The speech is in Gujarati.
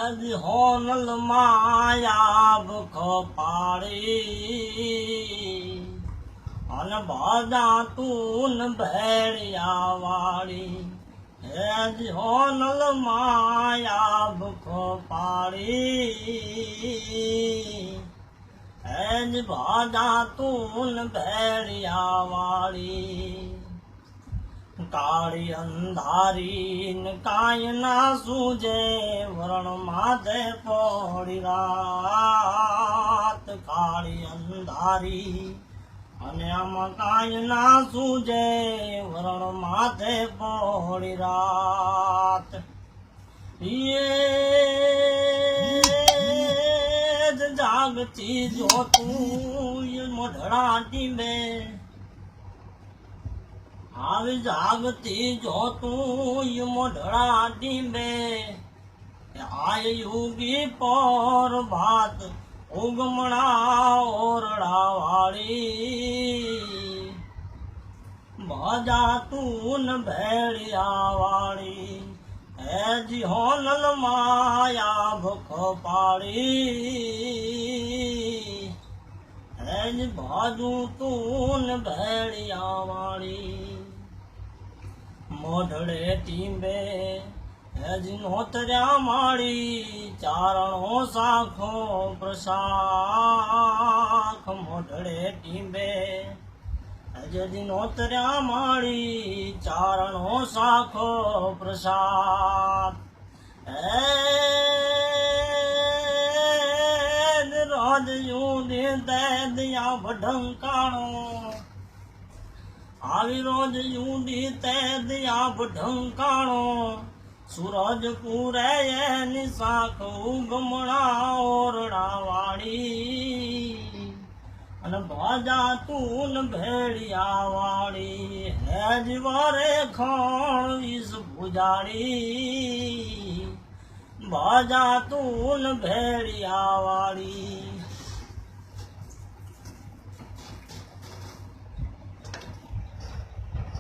આજ હોનલ માયા ભૂખ પાડી અને બાજા તું ભેળિયા વાળી આજ હોનલ માયા ભૂખ પાડી આજ બાજા તું ભેળિયા વાળી કાળી અંધારી ને કાંઈ ના સૂજે વરણ માથે પડી રાત કાળી અંધારી અને આમાં કાંઈ ના સૂજે વરણ માથે પડી રાત જાગતી જોતું મોઢડા ટીંબે આવી જાગતી જોતું મોઢડા ટીંબે આય યુગી પર ભાત ઉગમણા ઓરડા વાળી બાજા તું ભેળિયા વાળી એજી હોનલ માયા ભૂખ પાડી એજ બાજુ તું ભેળિયા વાળી મોઢડે ટીંબે એજ નોતર્યા માળી ચારણો સાખો પ્રસાખ મોઢડે ટીંબે એજ નોતર્યા માળી ચારણો સાખો પ્રસાદ રોજ યું દે દયા ભઢંકાણો આવી રોજ યુડી તે દયા ઢંકાણો સૂરજ પૂરે એની શાખ ઉગમણા ઓરડા વાળી અને બાજા તું ભેળિયા વાળી હેજ વારે ખણ વીસ ભુજાડી બાજા તું ભેળિયા વાળી